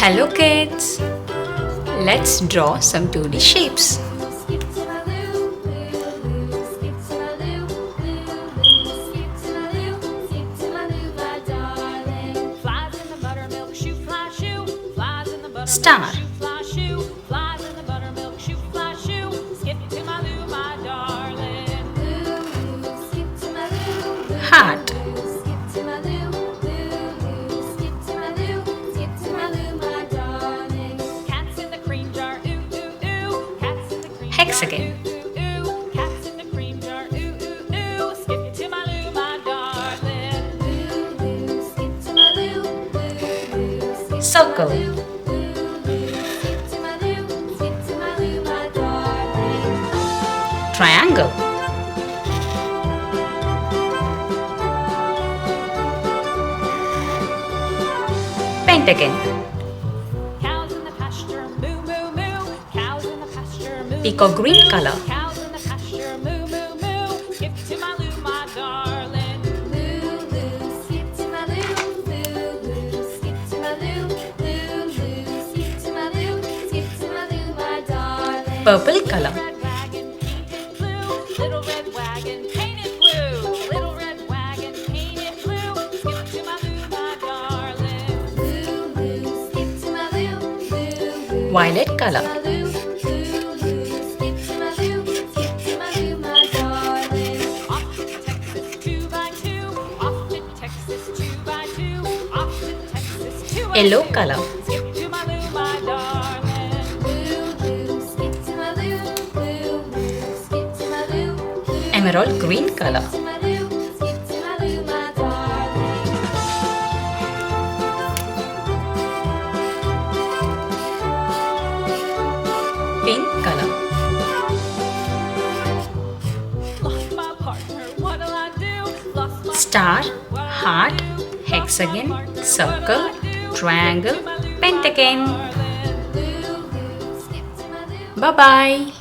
Hello kids! Let's draw some 2D shapes. Star, heart, hexagon, circle, triangle, pentagon, peacock green color, purple color, violet color, yellow color, emerald green color, pink color, star, heart, hexagon, circle, triangle, pentagon. Bye bye.